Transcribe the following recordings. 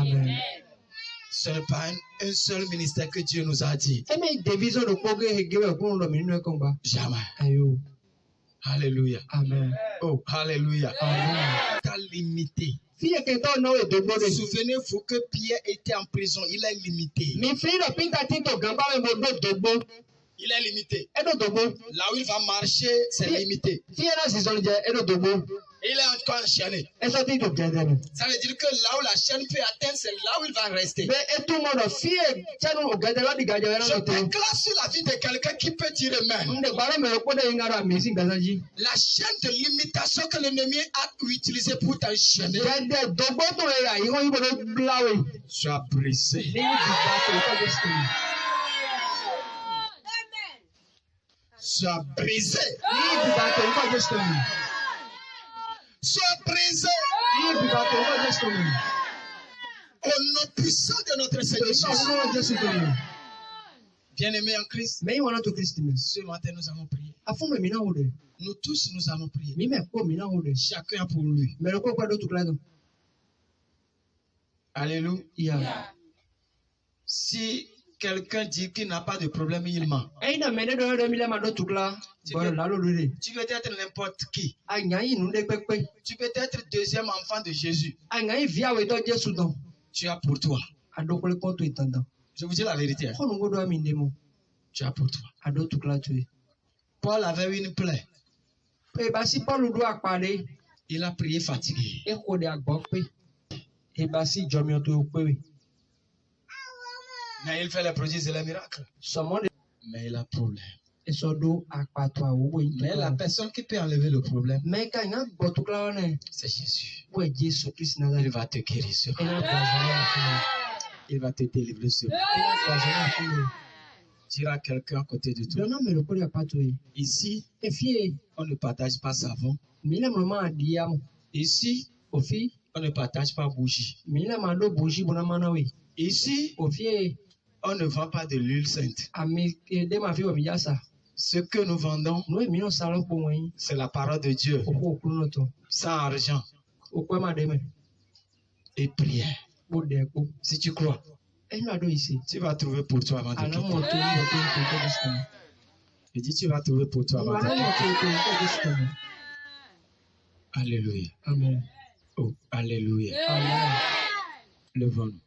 Amen. Ce n'est pas un seul ministère que Dieu nous a dit. Jamais. Alléluia. Amen. Oh, alléluia. Amen. T'as limité. Souvenez-vous que Pierre était en prison. Il est limité. Il est limité. Là où il va marcher, c'est limité. Il est encore enchaîné. Ça veut dire que là où la chaîne peut atteindre, c'est là où il va rester. Je déclare sur la vie de quelqu'un qui peut dire Amen. La chaîne de limitation que l'ennemi a utilisée pour t'enchaîner soit brisée. Soit brisée. Soit brisé au nom puissant de notre Seigneur Jésus. Bien-aimés en Christ, ce matin nous allons prier. Nous tous nous allons prier. Chacun pour lui. Alléluia. Si quelqu'un dit qu'il n'a pas de problème, il ment. Tu peux être n'importe qui. Tu peux être deuxième enfant de Jésus. Tu as pour toi. Je vous dis la vérité. Tu as pour toi. Paul avait une plaie. Il a prié fatigué. Mais il fait les prodiges et les miracles. Mais il a problème. Mais la personne qui peut enlever le problème, c'est Jésus. Il va te guérir sur. Il va te délivrer sur. Dire à quelqu'un à côté de toi. Ici, on ne partage pas savon. Ici, on ne partage pas bougie. Ici, on ne vend pas de l'huile sainte. Ce que nous vendons, c'est la parole de Dieu, sans argent et prière. Si tu crois, tu vas trouver pour toi avant de quitter. Je dis, tu vas trouver pour toi avant de quitter. Alléluia. Amen. Oh, alléluia. Amen. Levons-nous.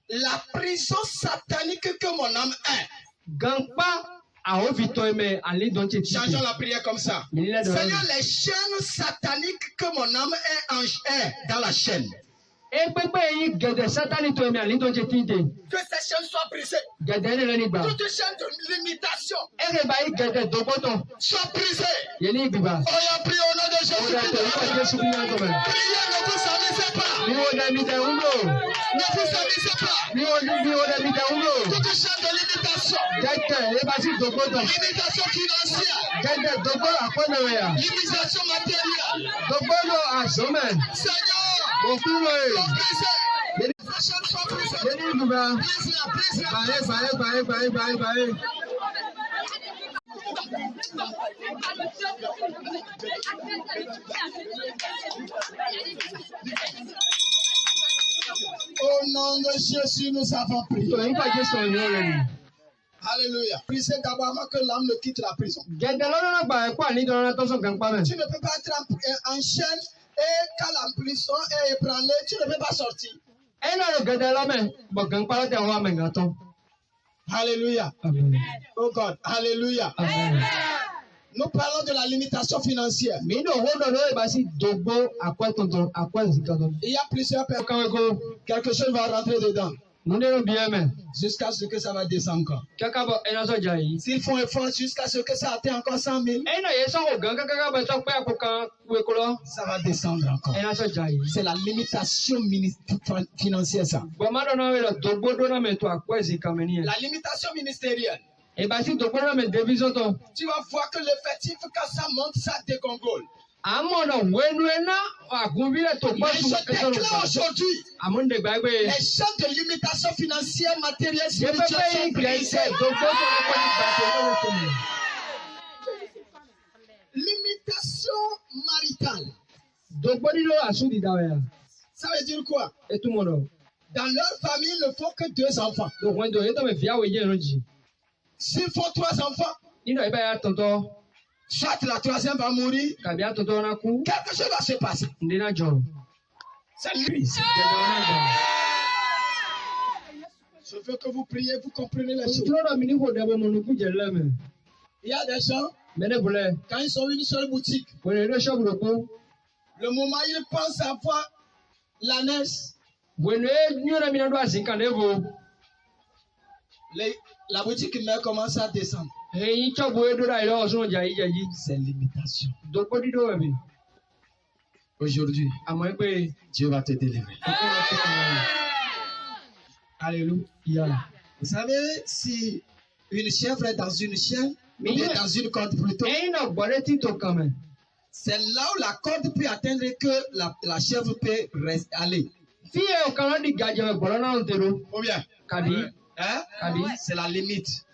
La prison satanique que mon âme est. Changeons la prière comme ça. Seigneur, les chaînes sataniques que mon âme est dans la chaîne. Que ces chaînes soient brisées. Toute chaîne de limitation soit brisée. On a prié au nom de Jésus. Priez, ne vous amusez pas. Ne vous amusez pas. Toute chaîne de limitation. Limitation financière. Limitation matérielle. Seigneur. Au nom de Jésus, nous avons prié. Alléluia. Priez d'abord avant que l'âme ne quitte la prison. Tu ne peux pas être en chaîne. Et quand la prison est ébranlée, tu ne peux pas sortir. Alléluia. Amen. Oh God, alléluia. Amen. Nous parlons de la limitation financière. Il y a plusieurs personnes. Quelque chose va rentrer dedans. Jusqu'à ce que ça va descendre encore. S'ils font effort jusqu'à ce que ça atteigne encore 100 000, ça va descendre encore. C'est la limitation financière, ça. La limitation ministérielle. Tu vas voir que l'effectif, quand ça monte, ça dégongole. Mais je déclare aujourd'hui, les champs de limitation financière, matérielle, spirituelle sont brisés. mental. Ça veut dire quoi? Dans leur famille, il ne faut que 2 enfants. S'il faut 3 enfants, soit la 3e va mourir, quelque chose va se passer. C'est lui. Je veux que vous priez, vous comprenez la chose. Il y a des gens, quand ils sont une seule boutique, le moment où ils pensent avoir la NES, la boutique mère commence à descendre. C'est l'imitation. Aujourd'hui, Dieu va te délivrer. Alléluia. Vous savez, si une chèvre est dans une chaîne, ou dans une corde plutôt, c'est là où la corde peut atteindre que la chèvre peut aller. Ou bien, c'est la limite.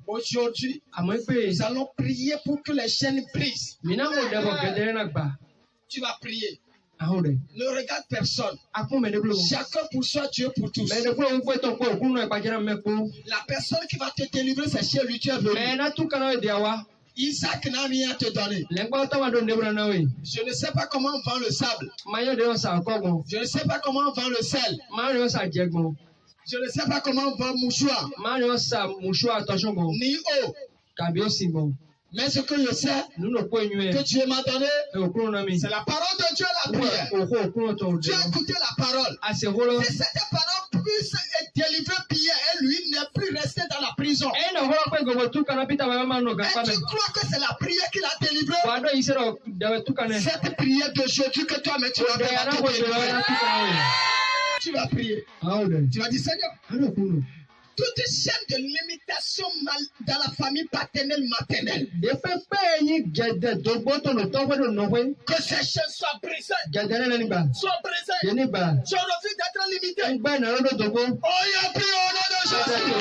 Aujourd'hui, nous allons prier pour que les chaînes brisent. Tu vas prier. Ne regarde personne. Chacun pour soi, Dieu pour tous. La personne qui va te délivrer, c'est chez lui, tu es venu. Isaac n'a rien à te donner. Je ne sais pas comment on vend le sable. Je ne sais pas comment on vend le sel. Je ne sais pas comment on vend mouchoir. Ni eau. Mais ce que je sais, que Dieu m'a donné, c'est la parole de Dieu, la prière. Tu as écouté la parole. Si cette parole puisse délivrer Pierre et lui n'est plus resté dans la prison. Et tu crois que c'est la prière qui l'a délivré? Cette prière d'aujourd'hui que toi, mais tu vas faire. Tu vas prier. Tu vas dire, Seigneur, toute chaîne de limitation dans la famille paternelle, maternelle. Que ces chaînes soient brisées. Soient brisées. Je refuse d'être limité. Oh, il y a plus au nom de Jésus.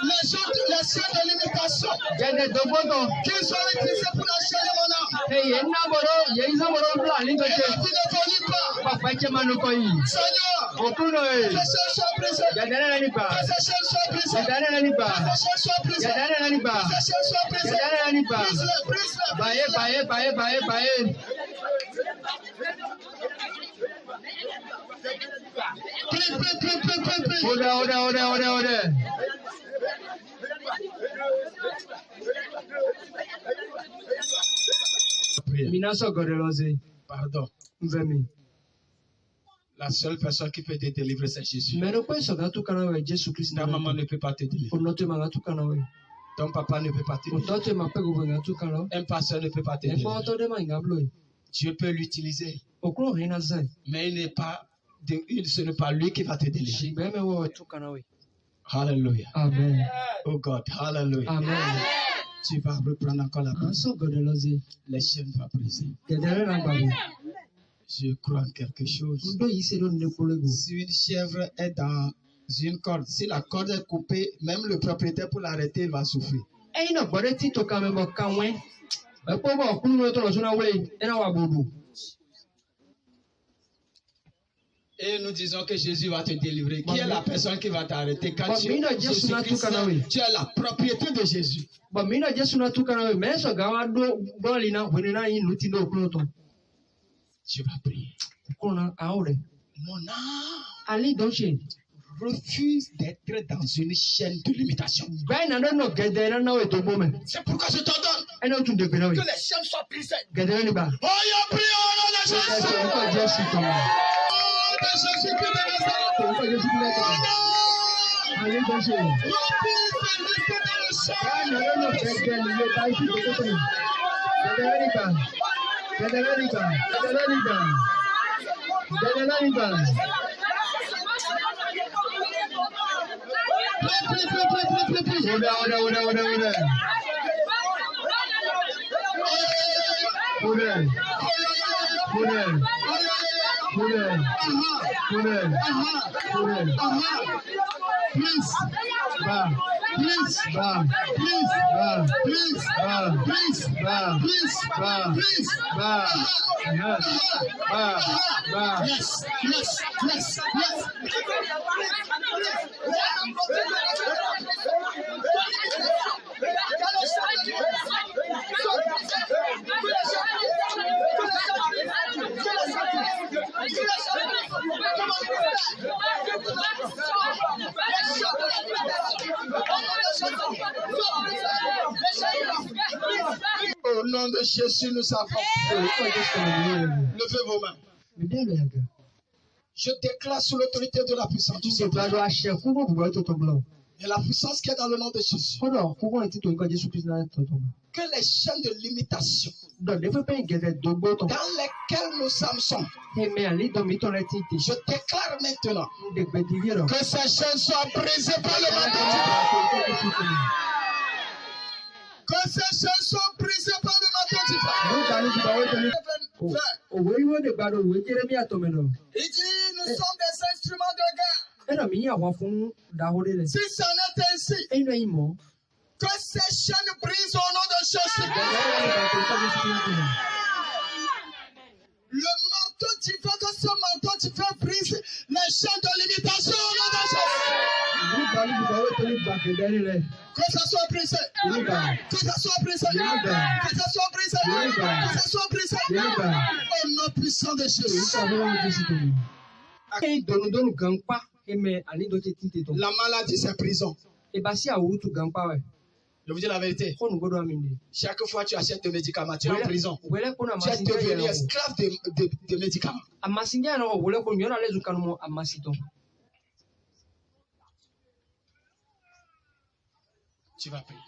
Les chaînes de limitation qui sont utilisées pour enchaîner mon âme. Et la vie ne vomit pas. Seigneur, que ces chaînes soient brisées. Que ces chaînes soient brisées. Que ces chaînes soient brisées. Que ces chaînes soient brisées. Pardon. La seule personne qui peut te délivrer, c'est Jésus. Ta maman ne peut pas te délivrer. Ton papa ne peut pas te délivrer. Un pasteur ne peut pas te délivrer. Dieu peut l'utiliser. Mais ce n'est pas lui qui va te délivrer. Hallelujah. Amen. Oh God, hallelujah. Amen. Tu vas reprendre encore la parole. Les chaînes vont briser. Je crois en quelque chose. Si une chèvre est dans une corde, si la corde est coupée, même le propriétaire pour l'arrêter, il va souffrir. Et nous disons que Jésus va te délivrer. Qui est la personne qui va t'arrêter quand tu es la propriété de Jésus. Tu vas prier. Mon âme, refuse d'être dans une chaîne de limitation. C'est pourquoi je t'ordonne que les chaînes soient brisées. Oh, il y a pris au nom de Jésus. Oh, de Jésus-Christ de Nazareth. Oh Au nom de Jésus, nous avons. Levez vos mains. Je déclare sous l'autorité de la puissance du Seigneur. Et la puissance qui est dans le nom de Jésus. Que les chaînes de limitation dans lesquelles nous sommes, je déclare maintenant que ces chaînes soient brisées par le mandat divin. Que ces chaînes soient brisées par le mandat divin. Il dit, nous sommes des instruments de guerre. Si ça n'était ainsi, que ces chaînes brisent au nom de Jésus. Le marteau divin, que ce marteau divin brise les chaînes de limitation au nom de Jésus. Que ça soit brisé. Que ça soit brisé. Que ça soit brisé. Que ça soit brisé. Au nom puissant de Jésus. La maladie, c'est prison. Je vous dis la vérité. Chaque fois que tu achètes des médicaments, tu es en prison. Tu es devenu esclave de médicaments. Tu vas prier.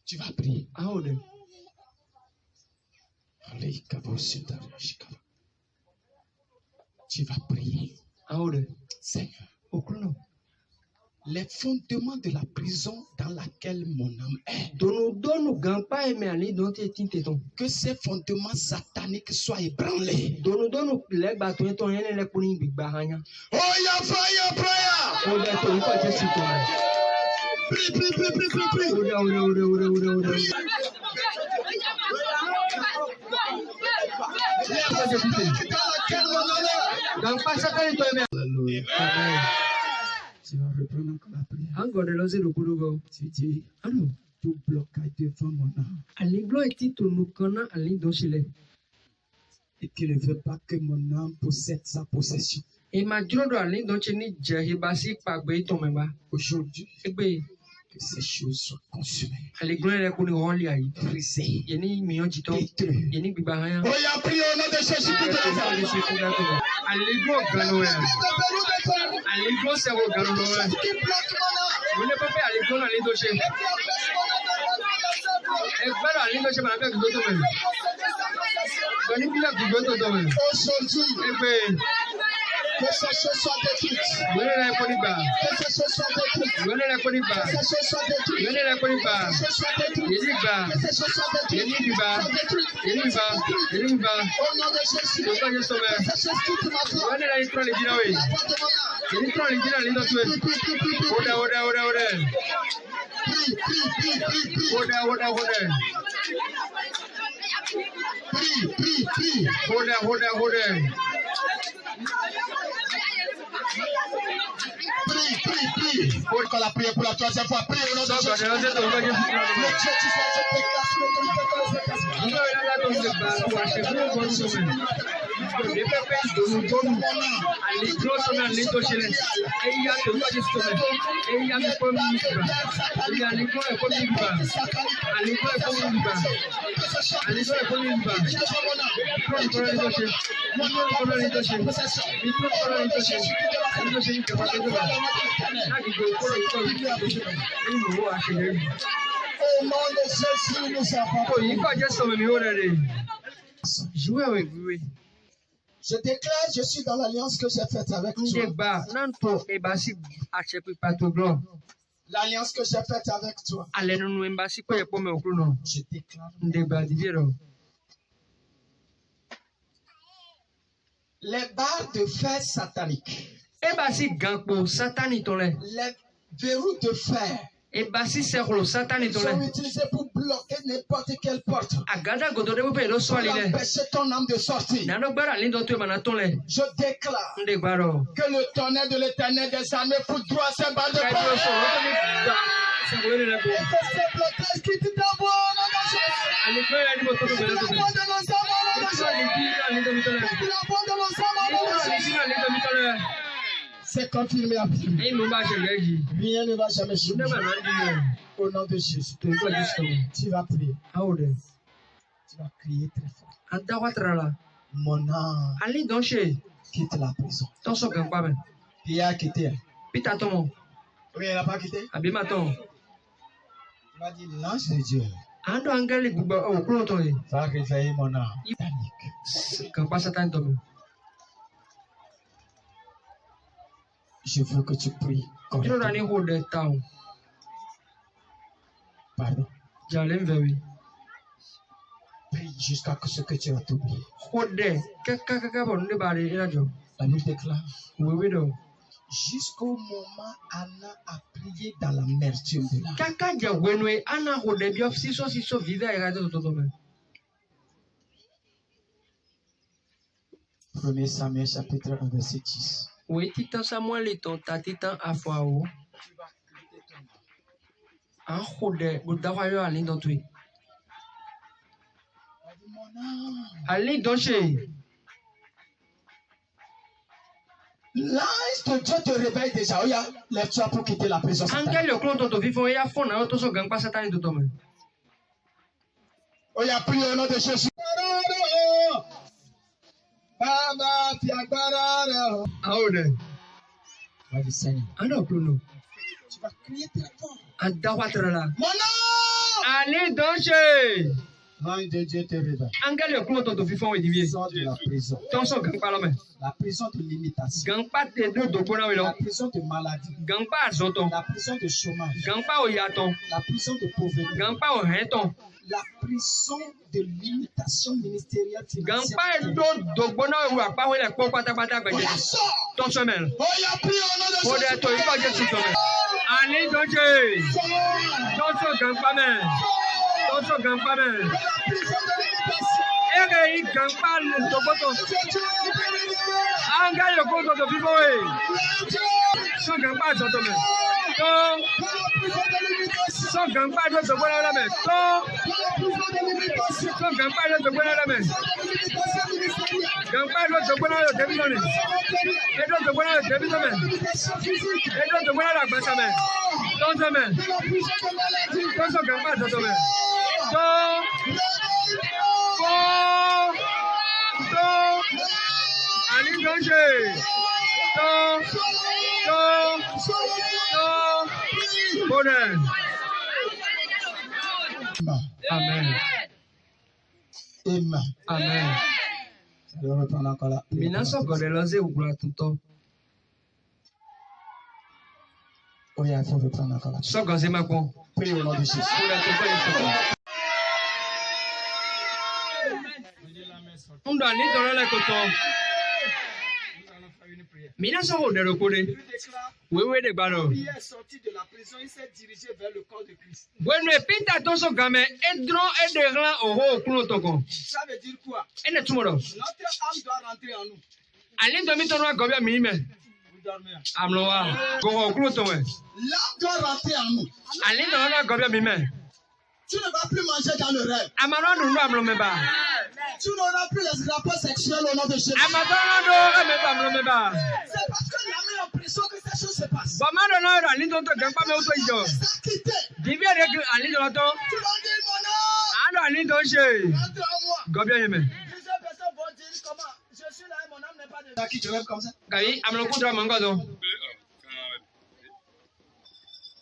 Tu vas prier. Tu vas prier. Seigneur, les fondements de la prison dans laquelle mon âme est, que ces fondements sataniques soient ébranlés. Oh, il y a fire prayer. Prie. Tu vas reprendre encore la prière. Tu dis, tout blocage devant mon âme. Et tu ne veux pas que mon âme possède sa possession. Aujourd'hui, que ces choses soient consumées, brisées, détruites. Oh, il a prié au nom de Jésus de que ces choses soient détruites. Que ces choses soient détruites. Que ces choses soient détruites. Que ces choses soient détruites. Que ces choses soient détruites. Au nom de Jésus. Que ces choses quittent ma foi. La voix de mon Prie. Pour qu'on la prière pour la troisième fois. Prie au nom de Jésus. Le Dieu tu fais, je déclare sur l'autorité de Jouez avec lui. Je déclare, je suis dans l'alliance que j'ai faite avec toi. L'alliance que j'ai faite avec toi. Je déclare. Les barres de fer sataniques. Les verrous de fer. Sont utilisés pour bloquer n'importe quelle porte. Empêcher ton âme de sortir. Je déclare que le tonnerre de l'Éternel des armées fout droit à ces barres de fer. Et que ces blocages quittent ta voie. C'est confirmé. Rien ne va jamais changer. Au nom de Jésus. Tu vas prier. Tu vas crier très fort. Mon âme quitte la prison. Qui a quitté? Oui, elle n'a pas quitté. Tu vas dire l'ange de Dieu va réveiller mon âme. Je veux que tu pries correctement. Pardon. Prie jusqu'à ce que tu as oublié. La Bible déclare. Jusqu'au moment Anna a prié dans l'amertume de l'âme. 1 Samuel chapitre 1 verset 10. L'ange de Dieu te réveille déjà. Oh, lève-toi pour quitter la prison. Oh, prie au nom de Jésus. Seigneur. Tu vas crier très fort. Mon nom! Allez, danger! L'ange de Dieu te réveille. Sors de la prison. La prison de limitation. La prison de maladie. La prison de chômage. La prison de pauvreté. La prison de limitation ministérielle financière. Allez, danger! Amen. Amen. Amen. Ça doit reprendre encore là. Oh, il faut reprendre encore là. Prie au nom de Jésus. Il est sorti de la prison, il s'est dirigé vers le corps de Christ. Ça veut dire quoi? Notre âme doit rentrer en nous. Vous dormez. L'âme doit rentrer en nous. Tu ne vas plus manger dans le rêve. Tu n'auras plus les rapports sexuels au nom de Jésus. C'est parce que la main a l'impression que ces choses se passent. Tu vas dire mon âme. Entre en moi. Plusieurs personnes vont dire comment je suis là et mon âme n'est pas dedans. Qui tu rêves comme ça?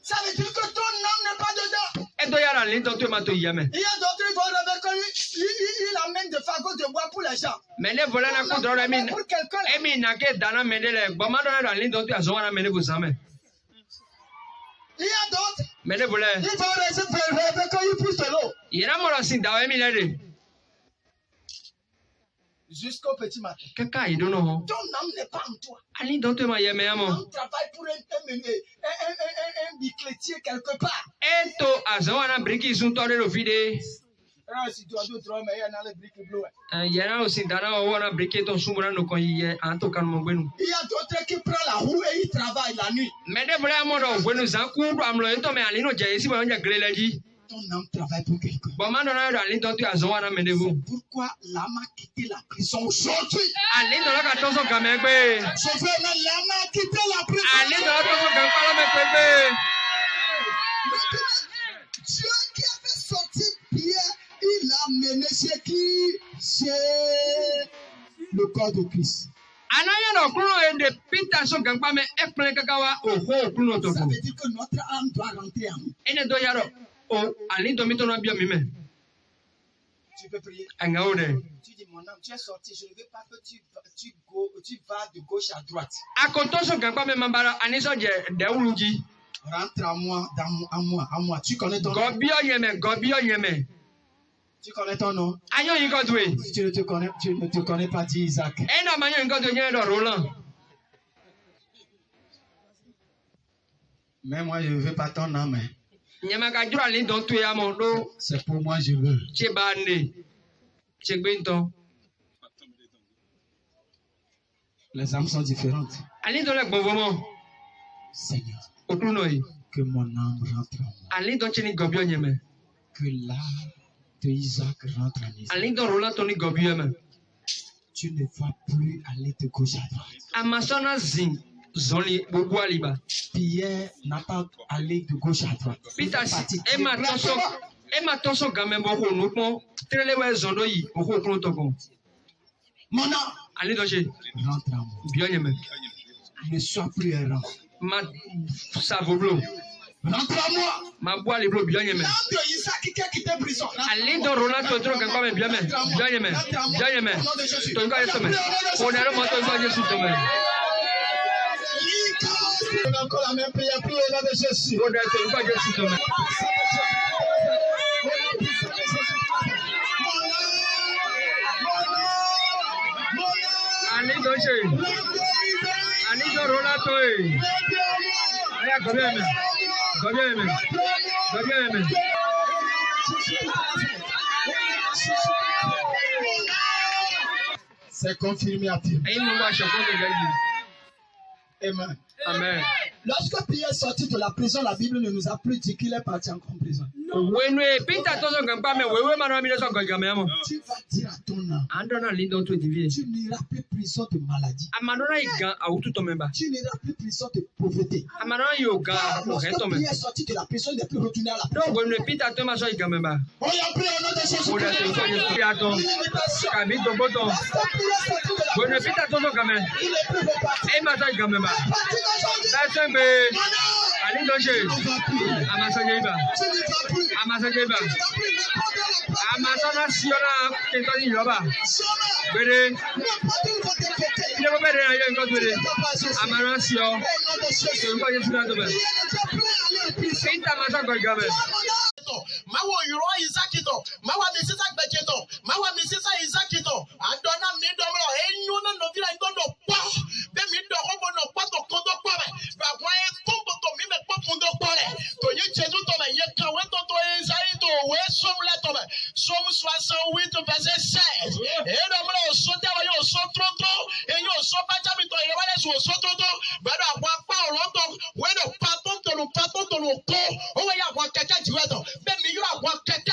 Ça veut dire que ton âme n'est pas dedans. Il y a d'autres qui vont rêver qu'il amène des fagots de bois pour les gens. Pour quelqu'un. Il y a d'autres. Ils vont rêver qu'il pousse de l'eau. Jusqu'au petit matin. Ton âme n'est pas en toi. On travaille pour un biclétier quelque part. Si tu as d'autres hommes, il y en a les briques bleues. Il y a d'autres qui prennent la roue et ils travaillent la nuit. Ton âme travaille pour quelqu'un. Pourquoi l'âme a quitté la prison aujourd'hui? L'âme a quitté la prison. Dieu qui a fait sortir Pierre, il l'a mené chez qui? Chez le corps de Christ. Ça veut dire que notre âme doit rentrer en nous. Tu peux prier. Tu dis mon âme, tu es sorti, je ne veux pas que tu vas de gauche à droite. Rentre à moi, à moi. Tu connais ton nom? Tu connais ton nom? Si tu ne te connais pas, dis Isaac. Mais moi, je ne veux pas ton âme. C'est pour moi, je veux. Les âmes sont différentes. Seigneur, que mon âme rentre en moi. Que l'âme de Isaac rentre en Isaac. Tu ne vas plus aller de gauche à droite. Pierre n'a pas allé de gauche à droite. Mon âme rentre en moi. Ne sois plus errant. Rentre en moi. L'âme de Isaac qui a quitté prison. Encore la même prière, prie au nom de Jésus. C'est confirmé à Dieu. Amen. Amen. Lorsque Pierre est sorti de la prison, la Bible ne nous a plus dit qu'il est parti en prison. Tu vas dire à ton âme, tu n'iras plus prison de maladie. Tu n'iras plus prison de pauvreté. Lorsque Pierre est sorti de la prison, il n'est plus retourné à la prison. On y a pris au nom de Jésus. Mawa yoro Isakito, mawa misisa gbejeto, mawa misisa Isakito, adona mi domro enyu na no vila ngondo pa, be mi do ko bono pa to kondo pa be, ba wa e kombo to mi me pa fundo pa le, to ye Jesu to me ye kan we to Isai to we som le to me, som 68 verset 16. E domro so te wa yo so tro, e yo so pa jami to ye wale so tro, ba do wa pa oro to, we do pa to no ko, o we ya wa keke jiwe to. Be mi yo wa keke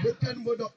Aucun mot d'ordre.